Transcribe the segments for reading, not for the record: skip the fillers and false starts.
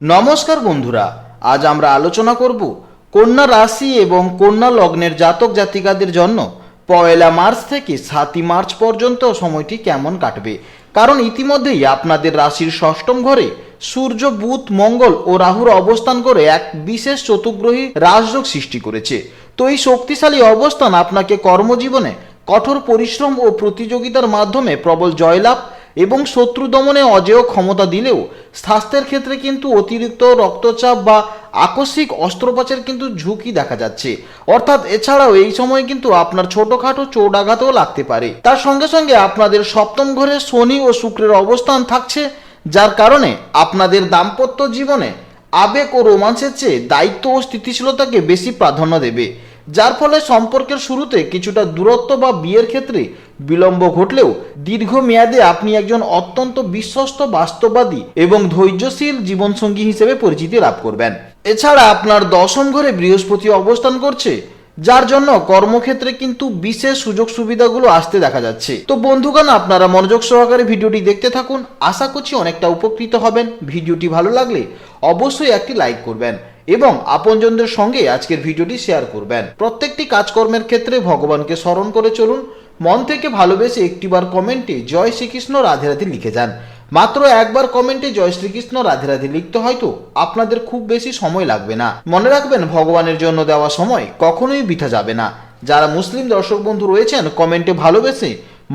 নমস্কার বন্ধুরা, আজ আমরা আলোচনা করব কন্যা রাশি এবং কন্যা লগ্নের জাতক জাতিকাদের জন্য পয়লা মার্চ থেকে 7ই মার্চ পর্যন্ত সময়টি কেমন কাটবে। কারণ ইতিমধ্যেই আপনাদের রাশির ষষ্ঠম ঘরে সূর্য, বুধ, মঙ্গল ও রাহুর অবস্থান করে এক বিশেষ চতুর্গ্রহী রাজযোগ সৃষ্টি করেছে। তো এই শক্তিশালী অবস্থান আপনাকে কর্মজীবনে কঠোর পরিশ্রম ও প্রতিযোগিতার মাধ্যমে প্রবল জয়লাভ এবং শত্রু দমনে অজেয় ক্ষমতা দিলেও স্বাস্থ্যের ক্ষেত্রে কিন্তু অতিরিক্ত রক্তচাপ বা আকস্মিক অস্ত্রোপচারের কিন্তু ঝুঁকি দেখা যাচ্ছে। অর্থাৎ এছাড়াও এই সময় কিন্তু আপনার ছোটখাটো চোটাঘাতও লাগতে পারে। তার সঙ্গে সঙ্গে আপনাদের সপ্তম ঘরে শনি ও শুক্রের অবস্থান থাকছে, যার কারণে আপনাদের দাম্পত্য জীবনে আবেগ ও রোমাঞ্চের চেয়ে দায়িত্ব ও স্থিতিশীলতাকে বেশি প্রাধান্য দেবে, যার ফলে সম্পর্কের শুরুতে কিছুটা দূরত্ব বা বিয়ের ক্ষেত্রে বিলম্ব ঘটলেও দীর্ঘমেয়াদে আপনি একজন অত্যন্ত বিশ্বস্ত, বাস্তববাদী এবং ধৈর্যশীল জীবনসঙ্গী হিসেবে পরিচিতি লাভ করবেন। এছাড়া আপনার দশম ঘরে বৃহস্পতি অবস্থান করছে, যার জন্য কর্মক্ষেত্রে কিন্তু বিশেষ সুযোগ সুবিধাগুলো আসতে দেখা যাচ্ছে। তো বন্ধুগণ, আপনারা মনোযোগ সহকারে ভিডিওটি দেখতে থাকুন, আশা করছি অনেকটা উপকৃত হবেন। ভিডিওটি ভালো লাগলে অবশ্যই একটি লাইক করবেন এবং আপনজনদের সঙ্গে আজকের ভিডিওটি শেয়ার করবেন। প্রত্যেকটি কাজকর্মের ক্ষেত্রে ভগবানকে স্মরণ করে চলুন। মন থেকে ভালোবেসে একটিবার কমেন্টে জয় শ্রীকৃষ্ণ রাধে রাধে লিখে যান। মাত্র একবার কমেন্টে জয় শ্রীকৃষ্ণ রাধে রাধে লিখতে হয়তো আপনাদের খুব বেশি সময় লাগবে না। মনে রাখবেন, ভগবানের জন্য দেওয়া সময় কখনোই বৃথা যাবে না। যারা মুসলিম দর্শক বন্ধু রয়েছেন, কমেন্টে ভালোবেসে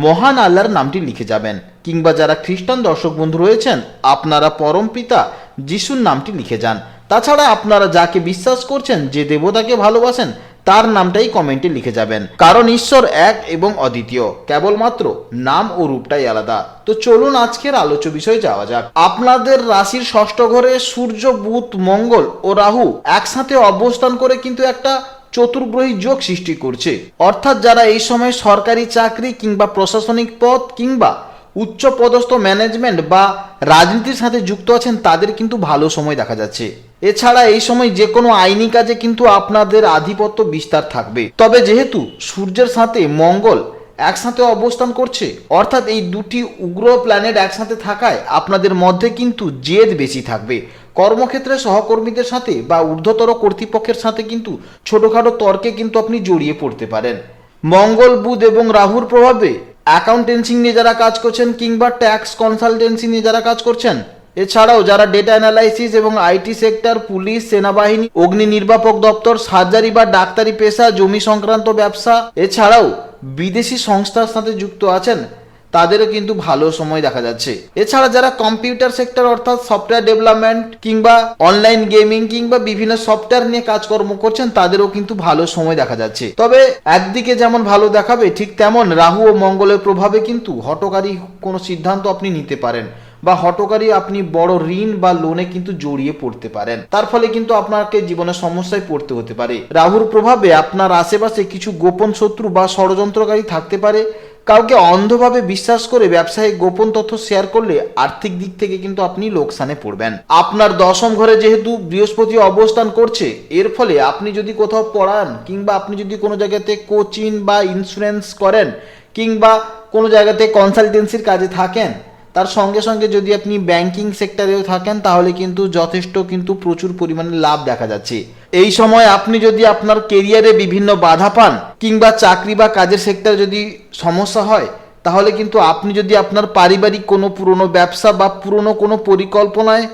মহান আল্লাহর নামটি লিখে যাবেন, কিংবা যারা খ্রিস্টান দর্শক বন্ধু রয়েছেন, আপনারা পরম পিতা যিশুর নামটি লিখে যান। তাছাড়া আপনারা যাকে বিশ্বাস করছেন, যে দেবতাকে ভালোবাসেন, তার নামটাই কমেন্টে লিখে যাবেন। কারণ ঈশ্বর এক এবং অদ্বিতীয়, কেবলমাত্র নাম ও রূপটাই আলাদা। তো চলুন আজকের আলোচ্য বিষয়ে যাওয়া যাক। আপনাদের রাশির ষষ্ঠ ঘরে সূর্য, বুধ, মঙ্গল ও রাহু একসাথে অবস্থান করে কিন্তু একটা চতুর্গ্রহী যোগ সৃষ্টি করছে। অর্থাৎ যারা এই সময় সরকারি চাকরি কিংবা প্রশাসনিক পদ কিংবা উচ্চ পদস্থ ম্যানেজমেন্ট বা রাজনীতির সাথে যুক্ত আছেন, তাদের কিন্তু ভালো সময় দেখা যাচ্ছে। এছাড়া এই সময় যে কোনো আইনি কাজে কিন্তু আপনাদের আধিপত্য বিস্তার থাকবে। তবে যেহেতু সূর্যের সাথে মঙ্গল একসাথে অবস্থান করছে, অর্থাৎ এই দুটি উগ্র প্ল্যানেট একসাথে থাকায় আপনাদের মধ্যে কিন্তু জেদ বেশি থাকবে। কর্মক্ষেত্রে সহকর্মীদের সাথে বা ঊর্ধ্বতর কর্তৃপক্ষের সাথে কিন্তু ছোটখাটো তর্কে কিন্তু আপনি জড়িয়ে পড়তে পারেন। মঙ্গল, বুধ এবং রাহুর প্রভাবে অ্যাকাউন্টেন্সি নিয়ে যারা কাজ করছেন কিংবা ট্যাক্স কনসালটেন্সি নিয়ে যারা কাজ করছেন, এছাড়াও যারা ডেটা অ্যানালাইসিস এবং আইটি সেক্টর, পুলিশ, সেনাবাহিনী, অগ্নি নির্বাপক দপ্তর, সার্জারি বা ডাক্তারি পেশা, জমি সংক্রান্ত ব্যবসা, এছাড়াও বিদেশি সংস্থার সাথে যুক্ত আছেন, তাদেরও কিন্তু ভালো সময় দেখা যাচ্ছে। এছাড়া যারা কম্পিউটার সেক্টর অর্থাৎ সফটওয়্যার ডেভেলপমেন্ট কিংবা অনলাইন গেমিং কিংবা বিভিন্ন সফটওয়্যার নিয়ে কাজকর্ম করছেন, তাদেরও কিন্তু ভালো সময় দেখা যাচ্ছে। তবে একদিকে যেমন ভালো দেখাবে, ঠিক তেমন রাহু ও মঙ্গলের প্রভাবে কিন্তু হঠকারী কোনো সিদ্ধান্ত আপনি নিতে পারেন বা হঠকারী আপনি বড় ঋণ বা লোনে কিন্তু জড়িয়ে পড়তে পারেন। তার ফলে কিন্তু আপনাকে জীবনে সমস্যায় পড়তে হতে পারে। রাহুর প্রভাবে আপনার আশেপাশে কিছু গোপন শত্রু বা ষড়যন্ত্রকারী থাকতে পারে। কাউকে অন্ধভাবে বিশ্বাস করে ব্যবসায়ী গোপন তথ্য শেয়ার করলে আর্থিক দিক থেকে কিন্তু আপনি লোকসানে পড়বেন। আপনার দশম ঘরে যেহেতু বৃহস্পতি অবস্থান করছে, এর ফলে আপনি যদি কোথাও পড়ান কিংবা আপনি যদি কোনো জায়গাতে কোচিং বা ইন্স্যুরেন্স করেন কিংবা কোনো জায়গাতে কনসালটেন্সির কাজে থাকেন, তার সঙ্গে সঙ্গে যদি আপনি ব্যাংকিং সেক্টরেও থাকেন, তাহলে কিন্তু যথেষ্ট কিন্তু প্রচুর পরিমাণে লাভ দেখা যাচ্ছে। এই সময় আপনি যদি আপনার কেরিয়ারে বিভিন্ন বাধা পান কিংবা চাকরি বা কাজের সেক্টরে যদি সমস্যা হয়, তাহলে কিন্তু আপনি যদি আপনার পারিবারিক কোনো পুরনো ব্যবসা বা পুরনো কোনো পরিকল্পনায়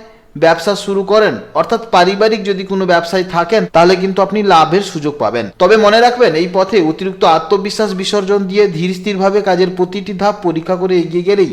ব্যবসা শুরু করেন, অর্থাৎ পারিবারিক যদি কোনো ব্যবসায় থাকেন, তাহলে কিন্তু আপনি লাভের সুযোগ পাবেন। তবে মনে রাখবেন, এই পথে অতিরিক্ত আত্মবিশ্বাস বিসর্জন দিয়ে ধীর স্থিরভাবে কাজের প্রতিটি ধাপ পরীক্ষা করে এগিয়ে গেলেই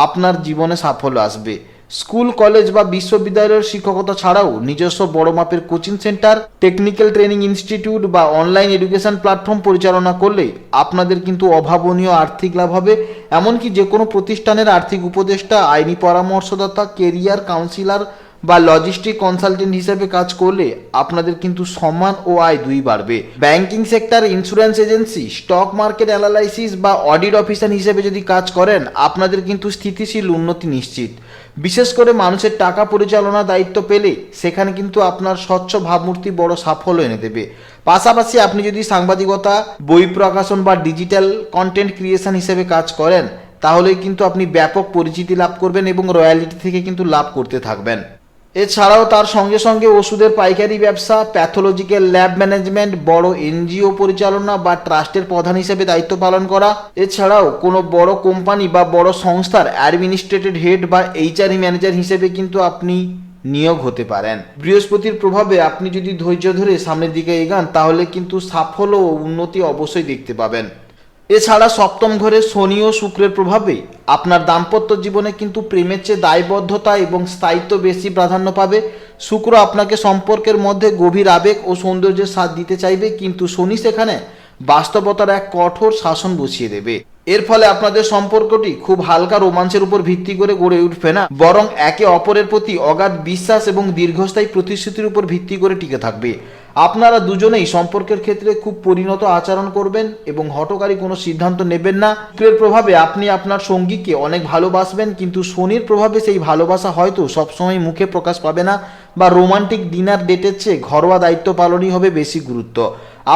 আপনার জীবনে সাফল্য আসবে। স্কুল, কলেজ বা বিশ্ববিদ্যালয়ের শিক্ষকতা ছাড়াও নিজস্ব বড় মাপের coaching centre, technical training institute বা অনলাইন এডুকেশন প্ল্যাটফর্ম পরিচালনা করলে আপনাদের কিন্তু অভাবনীয় আর্থিক লাভ হবে। এমনকি যে কোনো প্রতিষ্ঠানের আর্থিক উপদেষ্টা, আইনি পরামর্শদাতা, কেরিয়ার কাউন্সিলর বা লজিস্টিক কনসালটেন্ট হিসেবে কাজ করলে আপনাদের কিন্তু সম্মান ও আয় দুই বাড়বে। Banking sector, insurance agency, stock market analysis বা অডিট অফিসার হিসেবে যদি কাজ করেন, আপনাদের কিন্তু স্থিতিশীল উন্নতি নিশ্চিত। বিশেষ করে মানুষের টাকা পরিচালনার দায়িত্ব পেলে সেখানে কিন্তু আপনার স্বচ্ছ ভাবমূর্তি বড় সাফল্য এনে দেবে। পাশাপাশি আপনি যদি সাংবাদিকতা, বই প্রকাশন বা ডিজিটাল কন্টেন্ট ক্রিয়েশন হিসেবে কাজ করেন, তাহলে কিন্তু আপনি ব্যাপক পরিচিতি লাভ করবেন এবং রয়্যালিটি থেকে কিন্তু লাভ করতে থাকবেন। এছাড়াও তার সঙ্গে সঙ্গে ওষুধের পাইকারি ব্যবসা, প্যাথোলজিক্যাল ল্যাব ম্যানেজমেন্ট, বড় এনজিও পরিচালনা বা ট্রাস্টের প্রধান হিসেবে দায়িত্ব পালন করা, এছাড়াও কোনো বড় কোম্পানি বা বড় সংস্থার অ্যাডমিনিস্ট্রেটিভ হেড বা এইচআরই ম্যানেজার হিসেবে কিন্তু আপনি নিয়োগ হতে পারেন। বৃহস্পতির প্রভাবে আপনি যদি ধৈর্য ধরে সামনের দিকে এগান তাহলে কিন্তু সাফল্য ও উন্নতি অবশ্যই দেখতে পাবেন। এছাড়া সপ্তম ঘরে শনি ও শুক্রের প্রভাবে আপনার দাম্পত্য জীবনে কিন্তু প্রেমের চেয়ে দায়বদ্ধতা এবং স্থায়িত্ব বেশি প্রাধান্য পাবে। শুক্র আপনাকে সম্পর্কের মধ্যে গভীর আবেগ ও সৌন্দর্যের স্বাদ দিতে চাইবে, কিন্তু শনি সেখানে বাস্তবতার এক কঠোর শাসন বসিয়ে দেবে। এর ফলে আপনাদের সম্পর্কটি খুব হালকা রোমাঞ্চের উপর ভিত্তি করে গড়ে উঠবে না, বরং একে অপরের প্রতি অগাধ বিশ্বাস এবং দীর্ঘস্থায়ী প্রতিশ্রুতির উপর ভিত্তি করে টিকে থাকবে। আপনারা দুজনেই সম্পর্কের ক্ষেত্রে খুব পরিণত আচরণ করবেন এবং হঠকারী কোনো সিদ্ধান্ত নেবেন না। শুক্রের প্রভাবে আপনি আপনার সঙ্গীকে অনেক ভালোবাসবেন, কিন্তু শনির প্রভাবে সেই ভালোবাসা হয়তো সবসময় মুখে প্রকাশ পাবে না বা রোমান্টিক ডিনার ডেটের চেয়ে ঘরোয়া দায়িত্ব পালনই হবে বেশি গুরুত্ব।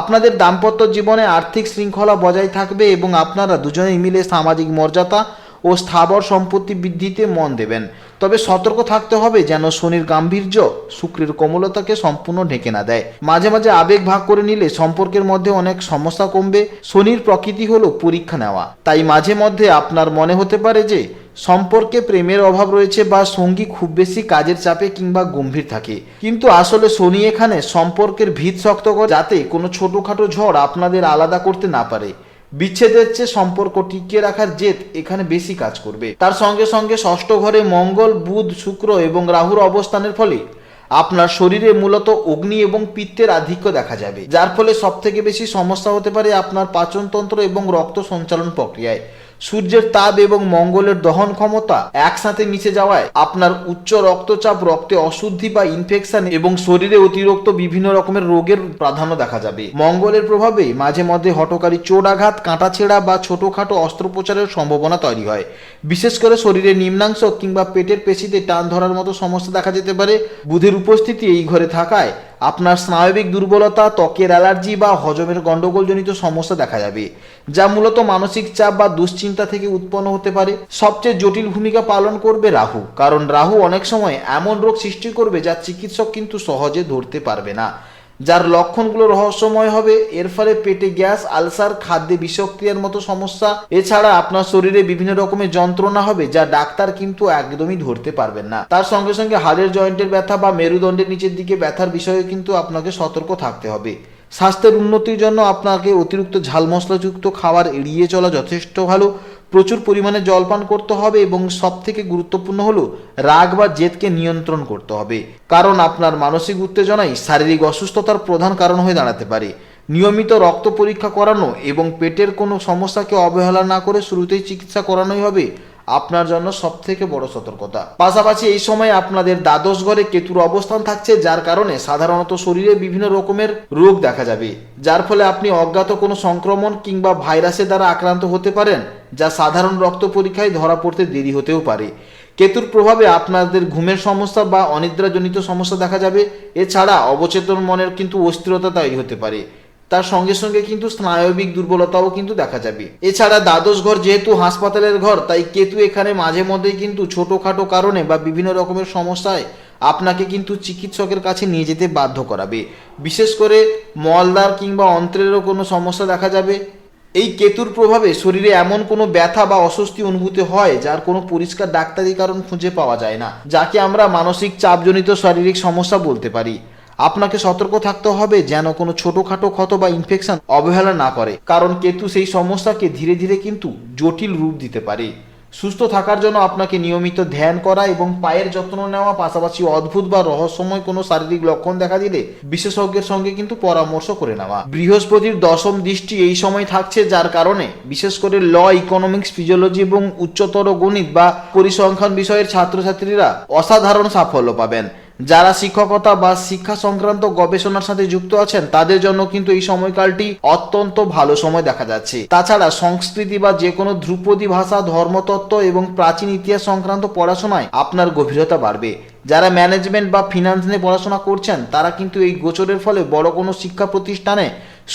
আপনাদের দাম্পত্য জীবনে আর্থিক শৃঙ্খলা বজায় থাকবে এবং আপনারা দুজনেই মিলে সামাজিক মর্যাদা ও স্থাবর সম্পত্তি বৃদ্ধিতে মন দেবেন। তবে সতর্ক থাকতে হবে যেন শনির গাম্ভীর্য শুক্রের কোমলতাকে সম্পূর্ণ ঢেকে না দেয়। মাঝে মাঝে আবেগ ভাগ করে নিলে সম্পর্কের মধ্যে অনেক সমস্যা কমবে। শনির প্রকৃতি হলো পরীক্ষা নেওয়া, তাই মাঝে মধ্যে আপনার মনে হতে পারে যে সম্পর্কে প্রেমের অভাব রয়েছে বা সঙ্গী খুব বেশি কাজের চাপে কিংবা গম্ভীর থাকে, কিন্তু আসলে শনি এখানে সম্পর্কের ভিত শক্ত করে যাতে কোনো ছোটোখাটো ঝড় আপনাদের আলাদা করতে না পারে। বিচ্ছেদের চেয়ে সম্পর্ক টিকিয়ে রাখার জেদ এখানে বেশি কাজ করবে। তার সঙ্গে সঙ্গে ষষ্ঠ ঘরে মঙ্গল, বুধ, শুক্র এবং রাহুর অবস্থানের ফলে আপনার শরীরে মূলত অগ্নি এবং পিত্তের আধিক্য দেখা যাবে, যার ফলে সবথেকে বেশি সমস্যা হতে পারে আপনার পাচনতন্ত্র এবং রক্ত সঞ্চালন প্রক্রিয়ায়। সূর্যের তাপ এবং মঙ্গলের দহন ক্ষমতা একসাথে মিশে যাওয়ায় আপনার উচ্চ রক্তচাপ, রক্তে অশুদ্ধি বা ইনফেকশন এবং শরীরে অতিরিক্ত বিভিন্ন রকমের রোগের প্রাধান্য দেখা যাবে। মঙ্গলের প্রভাবে মাঝে মধ্যে হঠকারী চোট আঘাত, কাঁটাছেঁড়া বা ছোটোখাটো অস্ত্রোপচারের সম্ভাবনা তৈরি হয়। বিশেষ করে শরীরের নিম্নাংশ কিংবা পেটের পেশিতে টান ধরার মতো সমস্যা দেখা যেতে পারে। বুধের উপস্থিতি এই ঘরে থাকায় আপনার স্নায়বিক দুর্বলতা, ত্বকের অ্যালার্জি বা হজমের গণ্ডগোলজনিত সমস্যা দেখা যাবে, যা মূলত মানসিক চাপ বা দুশ্চিন্তা থেকে উৎপন্ন হতে পারে। সবচেয়ে জটিল ভূমিকা পালন করবে রাহু, কারণ রাহু অনেক সময় এমন রোগ সৃষ্টি করবে যা চিকিৎসক কিন্তু সহজে ধরতে পারবে না, যার লক্ষণগুলো রহস্যময় হবে। এর ফলে পেটে গ্যাস, আলসার, খাদ্যে বিষক্রিয়ার মতো সমস্যা, এছাড়া আপনার শরীরে বিভিন্ন রকমের যন্ত্রণা হবে যা ডাক্তার কিন্তু একদমই ধরতে পারবেন না। তার সঙ্গে সঙ্গে হাড়ের জয়েন্টের ব্যথা বা মেরুদণ্ডের নিচের দিকে ব্যথার বিষয়ে কিন্তু আপনাকে সতর্ক থাকতে হবে। স্বাস্থ্যের উন্নতির জন্য আপনাকে অতিরিক্ত ঝাল মশলাযুক্ত খাবার এড়িয়ে চলা যথেষ্ট ভালো। প্রচুর পরিমাণে জলপান করতে হবে এবং সবথেকে গুরুত্বপূর্ণ হলো রাগ বা জেদকে নিয়ন্ত্রণ করতে হবে, কারণ আপনার মানসিক উত্তেজনাই শারীরিক অসুস্থতার প্রধান কারণ হয়ে দাঁড়াতে পারে। নিয়মিত রক্ত পরীক্ষা করানো এবং পেটের কোনো সমস্যাকে অবহেলা না করে শুরুতেই চিকিৎসা করানোই হবে আপনার জন্য সবথেকে বড় সতর্কতা। পাশাপাশি এই সময় আপনাদের দ্বাদশ ঘরে কেতুর অবস্থান থাকছে, যার কারণে সাধারণত শরীরে বিভিন্ন রকমের রোগ দেখা যাবে, যার ফলে আপনি অজ্ঞাত কোনো সংক্রমণ কিংবা ভাইরাসের দ্বারা আক্রান্ত হতে পারেন, যা সাধারণ রক্ত পরীক্ষায় ধরা পড়তে দেরি হতেও পারে। কেতুর প্রভাবে আপনাদের ঘুমের সমস্যা বা অনিদ্রাজনিত সমস্যা দেখা যাবে। এছাড়া অবচেতন মনের কিন্তু অস্থিরতা তৈরি হতে পারে, তার সঙ্গে সঙ্গে কিন্তু স্নায়বিক দুর্বলতাও কিন্তু দেখা যাবে। এছাড়া দ্বাদশ ঘর যেহেতু হাসপাতালের ঘর, তাই কেতু এখানে মাঝে মধ্যেই কিন্তু ছোটোখাটো কারণে বা বিভিন্ন রকমের সমস্যায় আপনাকে কিন্তু চিকিৎসকের কাছে নিয়ে যেতে বাধ্য করাবে। বিশেষ করে মলদ্বার কিংবা অন্ত্রেরও কোনো সমস্যা দেখা যাবে। এই কেতুর প্রভাবে শরীরে এমন কোনো ব্যথা বা অস্বস্তি অনুভূতি হয় যার কোনো পরিষ্কার ডাক্তারি কারণ খুঁজে পাওয়া যায় না, যাকে আমরা মানসিক চাপজনিত শারীরিক সমস্যা বলতে পারি। আপনাকে সতর্ক থাকতে হবে যেন কোনো ছোটোখাটো ক্ষত বা ইনফেকশন অবহেলা না করে, কারণ কেতু সেই সমস্যাকে ধীরে ধীরে কিন্তু জটিল রূপ দিতে পারে। সুস্থ থাকার জন্য আপনাকে নিয়মিত ধ্যান করা এবং পায়ের যত্ন নেওয়া, পাশাপাশি অদ্ভুত বা রহস্যময় কোনো শারীরিক লক্ষণ দেখা দিলে বিশেষজ্ঞের সঙ্গে কিন্তু পরামর্শ করে নেওয়া। বৃহস্পতির দশম দৃষ্টি এই সময় থাকছে, যার কারণে বিশেষ করে ল, ইকোনমিক্স, ফিজিওলজি এবং উচ্চতর গণিত বা পরিসংখ্যান বিষয়ের ছাত্রছাত্রীরা অসাধারণ সাফল্য পাবেন। যারা শিক্ষকতা বা শিক্ষা সংক্রান্ত গবেষণার সাথে যুক্ত আছেন তাদের জন্য কিন্তু এই সময়কালটি অত্যন্ত ভালো সময় দেখা যাচ্ছে। তাছাড়া সংস্কৃতি বা যে কোনো ধ্রুপদী ভাষা, ধর্মতত্ত্ব এবং প্রাচীন ইতিহাস সংক্রান্ত পড়াশোনায় আপনার গভীরতা বাড়বে। যারা ম্যানেজমেন্ট বা ফিনান্স নিয়ে পড়াশোনা করছেন তারা কিন্তু এই গোচরের ফলে বড় কোনো শিক্ষা প্রতিষ্ঠানে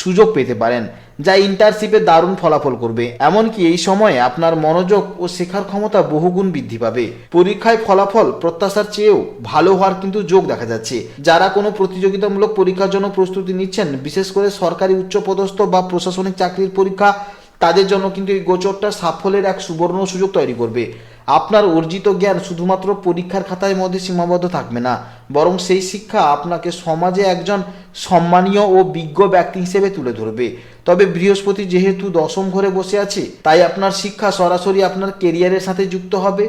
সুযোগ পেতে পারেন। যা ইন্টার্নশিপে দারুণ ফলাফল করবে। এমনকি এই সময়ে আপনার মনোযোগ ও শেখার ক্ষমতা বহুগুণ বৃদ্ধি পাবে। পরীক্ষায় ফলাফল প্রত্যাশার চেয়েও ভালো হওয়ার কিন্তু যোগ দেখা যাচ্ছে। যারা কোনো প্রতিযোগিতামূলক পরীক্ষার জন্য প্রস্তুতি নিচ্ছেন, বিশেষ করে সরকারি উচ্চপদস্থ বা প্রশাসনিক চাকরির পরীক্ষা, তাদের জন্য কিন্তু এই গোচরটা সাফল্যের এক সুবর্ণ সুযোগ তৈরি করবে। আপনার অর্জিত জ্ঞান শুধুমাত্র পরীক্ষার খাতার মধ্যে সীমাবদ্ধ থাকবে না, বরং সেই শিক্ষা আপনাকে সমাজে একজন সম্মানীয় ও বিজ্ঞ ব্যক্তি হিসেবে তুলে ধরবে। তবে বৃহস্পতি যেহেতু দশম ঘরে বসে আছে, তাই আপনার শিক্ষা সরাসরি আপনার কেরিয়ারের সাথে যুক্ত হবে।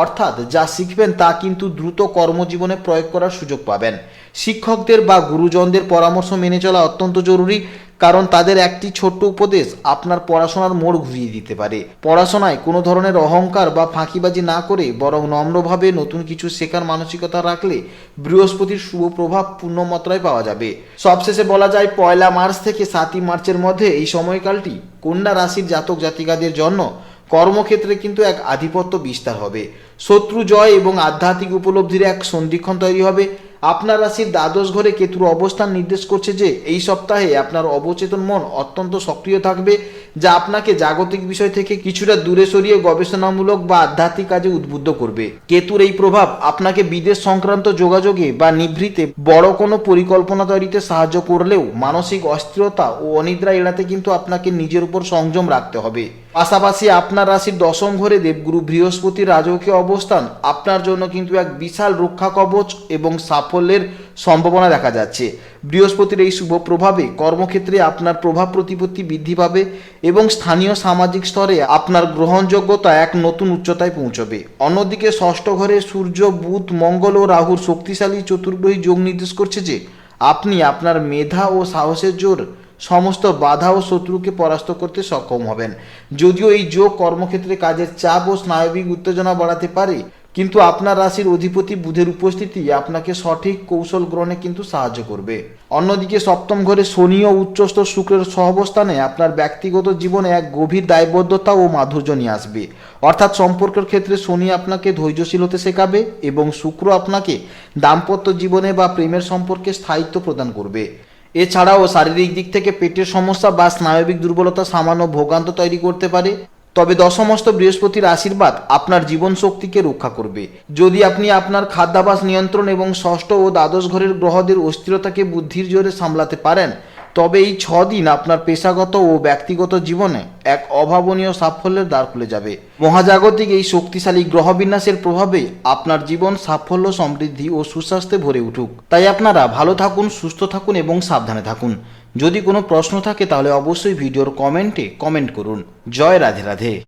অর্থাৎ যা শিখবেন তা কিন্তু দ্রুত কর্মজীবনে প্রয়োগ করার সুযোগ পাবেন। শিক্ষকদের বা গুরুজনদের পরামর্শ মেনে চলা অত্যন্ত জরুরি, কারণ তাদের একটি ছোট্ট উপদেশ আপনার পড়াশোনার মোড় ঘুরিয়ে দিতে পারে। পড়াশোনায় কোনো ধরনের অহংকার বা ফাঁকিবাজি না করে বরং নম্রভাবে নতুন কিছু শেখার মানসিকতা রাখলে বৃহস্পতির শুভ প্রভাব পূর্ণমাত্রায় পাওয়া যাবে। সবশেষে বলা যায়, 1 মার্চ থেকে 7 মার্চের মধ্যে এই সময়কালটি কন্যা রাশির জাতক জাতিকাদের জন্য কর্মক্ষেত্রে কিন্তু এক আধিপত্য বিস্তার হবে। শত্রু জয় এবং আধ্যাত্মিক উপলব্ধির এক সন্ধিক্ষণ তৈরি হবে। আপনার রাশির দ্বাদশ ঘরে কেতুর অবস্থান নির্দেশ করছে যে এই সপ্তাহে আপনার অবচেতন মন অত্যন্ত সক্রিয় থাকবে, যা আপনাকে জাগতিক বিষয় থেকে কিছুটা দূরে সরিয়ে গবেষণামূলক বা আধ্যাত্মিক কাজে উদ্বুদ্ধ করবে। কেতুর এই প্রভাব আপনাকে বিদেশ সংক্রান্ত যোগাযোগে বা নিভৃতে বড় কোনো পরিকল্পনা তৈরিতে সাহায্য করলেও মানসিক অস্থিরতা ও অনিদ্রা এড়াতে কিন্তু আপনাকে নিজের উপর সংযম রাখতে হবে। পাশাপাশি আপনার রাশির দশম ঘরে দেবগুরু বৃহস্পতির রাজকীয় অবস্থান আপনার জন্য কিন্তু এক বিশাল রক্ষা কবচ এবং সাফল্যের সম্ভাবনা দেখা যাচ্ছে। বৃহস্পতির এই শুভ প্রভাবে কর্মক্ষেত্রে আপনার প্রভাব প্রতিপত্তি বৃদ্ধি পাবে এবং স্থানীয় সামাজিক স্তরে আপনার গ্রহণযোগ্যতা এক নতুন উচ্চতায় পৌঁছবে। অন্যদিকে ষষ্ঠ ঘরে সূর্য, বুধ, মঙ্গল ও রাহুর শক্তিশালী চতুর্গ্রহী যোগ নির্দেশ করছে যে আপনি আপনার মেধা ও সাহসের জোর সমস্ত বাধা ও শত্রুকে পরাস্ত করতে সক্ষম হবেন। যদিও এই যোগ কর্মক্ষেত্রে কাজের চাপ ও স্নায়বিক উত্তেজনা বাড়াতে পারে, কিন্তু আপনার রাশির অধিপতি বুধের উপস্থিতি আপনাকে সঠিক কৌশল গ্রহণে কিন্তু সাহায্য করবে। অন্যদিকে সপ্তম ঘরে শনি ও উচ্চস্থ শুক্রের সহাবস্থানে আপনার ব্যক্তিগত জীবনে এক গভীর দায়বদ্ধতা ও মাধুর্য নিয়ে আসবে। অর্থাৎ সম্পর্কের ক্ষেত্রে শনি আপনাকে ধৈর্যশীল হতে শেখাবে এবং শুক্র আপনাকে দাম্পত্য জীবনে বা প্রেমের সম্পর্কে স্থায়িত্ব প্রদান করবে। এছাড়াও শারীরিক দিক থেকে পেটের সমস্যা বা স্নায়বিক দুর্বলতা সামান্য ভোগান্ত তৈরি করতে পারে। তবে দশমস্ত বৃহস্পতির আশীর্বাদ আপনার জীবন শক্তিকে রক্ষা করবে। যদি আপনি আপনার খাদ্যাভ্যাস নিয়ন্ত্রণ এবং ষষ্ঠ ও দ্বাদশ ঘরের গ্রহদের অস্থিরতাকে বুদ্ধির জোরে সামলাতে পারেন, তবে এই 6 দিন আপনার পেশাগত ও ব্যক্তিগত জীবনে এক অভাবনীয় সাফল্যের দ্বার খুলে যাবে। মহাজাগতিক এই শক্তিশালী গ্রহবিন্যাসের প্রভাবে আপনার জীবন সাফল্য, সমৃদ্ধি ও সুস্বাস্থ্যে ভরে উঠুক। তাই আপনারা ভালো থাকুন, সুস্থ থাকুন এবং সাবধানে থাকুন। যদি কোনো প্রশ্ন থাকে তাহলে অবশ্যই ভিডিওর কমেন্টে কমেন্ট করুন। জয় রাধে রাধে।